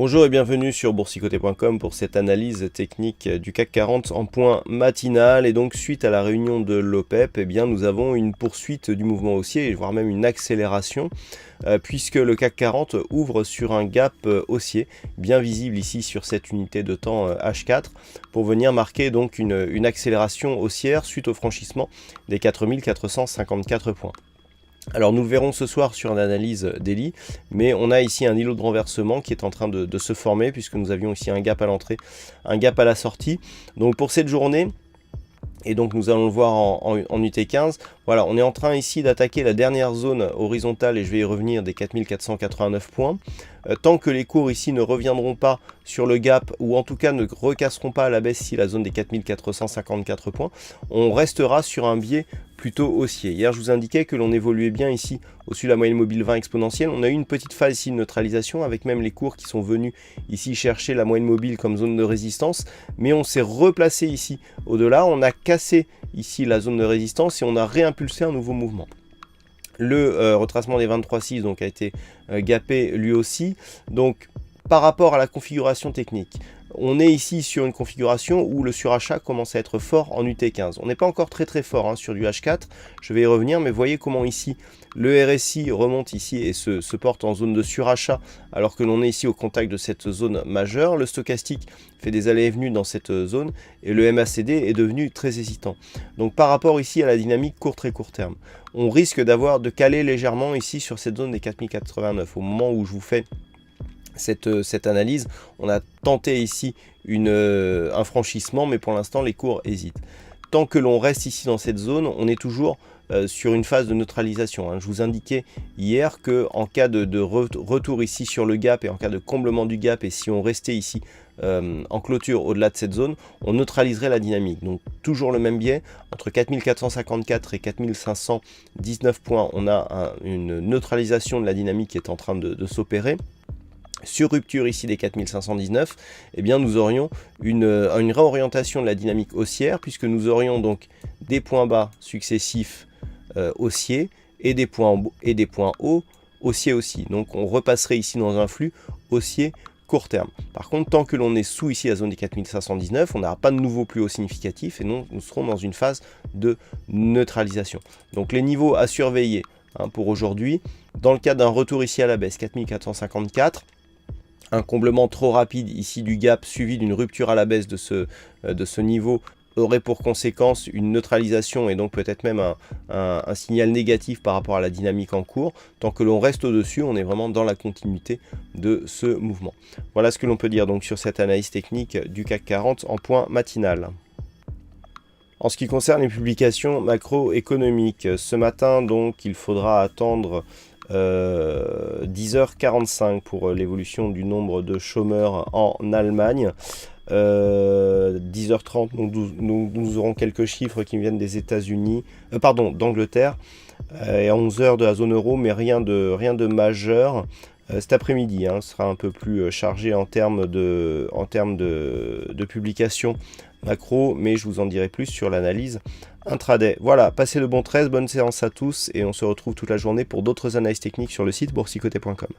Bonjour et bienvenue sur boursicoté.com pour cette analyse technique du CAC 40 en point matinal. Et donc suite à la réunion de l'OPEP, nous avons une poursuite du mouvement haussier, voire même une accélération, puisque le CAC 40 ouvre sur un gap haussier, bien visible ici sur cette unité de temps H4, pour venir marquer donc une accélération haussière suite au franchissement des 4454 points. Alors nous le verrons ce soir sur une analyse daily, mais on a ici un îlot de renversement qui est en train de se former, puisque nous avions ici un gap à l'entrée, un gap à la sortie. Donc pour cette journée, et donc nous allons le voir en UT15, voilà, on est en train ici d'attaquer la dernière zone horizontale, et je vais y revenir, des 4489 points. Tant que les cours ici ne reviendront pas sur le gap, ou en tout cas ne recasseront pas à la baisse ici la zone des 4454 points, on restera sur un biais plutôt haussier. Hier je vous indiquais que l'on évoluait bien ici au-dessus de la moyenne mobile 20 exponentielle. On a eu une petite phase ici de neutralisation, avec même les cours qui sont venus ici chercher la moyenne mobile comme zone de résistance, mais on s'est replacé ici au-delà, on a cassé ici la zone de résistance et on a réimpulsé un nouveau mouvement. Le retracement des 23,6 donc a été gapé lui aussi. Donc par rapport à la configuration technique, on est ici sur une configuration où le surachat commence à être fort en UT15. On n'est pas encore très fort sur du H4, je vais y revenir, mais voyez comment ici le RSI remonte ici et se porte en zone de surachat, alors que l'on est ici au contact de cette zone majeure. Le stochastique fait des allées et venues dans cette zone, et le MACD est devenu très hésitant. Donc par rapport ici à la dynamique très court terme, on risque de caler légèrement ici sur cette zone des 4089. Au moment où je vous fais cette analyse, on a tenté ici un franchissement, mais pour l'instant les cours hésitent. Tant que l'on reste ici dans cette zone, on est toujours sur une phase de neutralisation. Je vous indiquais hier que en cas de retour ici sur le gap, et en cas de comblement du gap, et si on restait ici en clôture au-delà de cette zone, on neutraliserait la dynamique. Donc toujours le même biais, entre 4454 et 4519 points, on a une neutralisation de la dynamique qui est en train de s'opérer. Sur rupture ici des 4519, nous aurions une réorientation de la dynamique haussière, puisque nous aurions donc des points bas successifs haussiers et des points hauts haussiers aussi. Donc on repasserait ici dans un flux haussier court terme. Par contre, tant que l'on est sous ici la zone des 4519, on n'aura pas de nouveau plus haut significatif, et non, nous serons dans une phase de neutralisation. Donc les niveaux à surveiller pour aujourd'hui, dans le cas d'un retour ici à la baisse, 4454, un comblement trop rapide ici du gap suivi d'une rupture à la baisse de ce niveau aurait pour conséquence une neutralisation, et donc peut-être même un signal négatif par rapport à la dynamique en cours. Tant que l'on reste au-dessus, on est vraiment dans la continuité de ce mouvement. Voilà ce que l'on peut dire donc sur cette analyse technique du CAC 40 en point matinal. En ce qui concerne les publications macroéconomiques, ce matin donc il faudra attendre 10h45 pour l'évolution du nombre de chômeurs en Allemagne. 10h30, nous aurons quelques chiffres qui viennent des États-Unis, d'Angleterre, et à 11h de la zone euro, mais rien de majeur. Cet après-midi sera un peu plus chargé en termes de publications macro, mais je vous en dirai plus sur l'analyse intraday. Voilà, passez de bons trades, bonne séance à tous, et on se retrouve toute la journée pour d'autres analyses techniques sur le site boursicoté.com.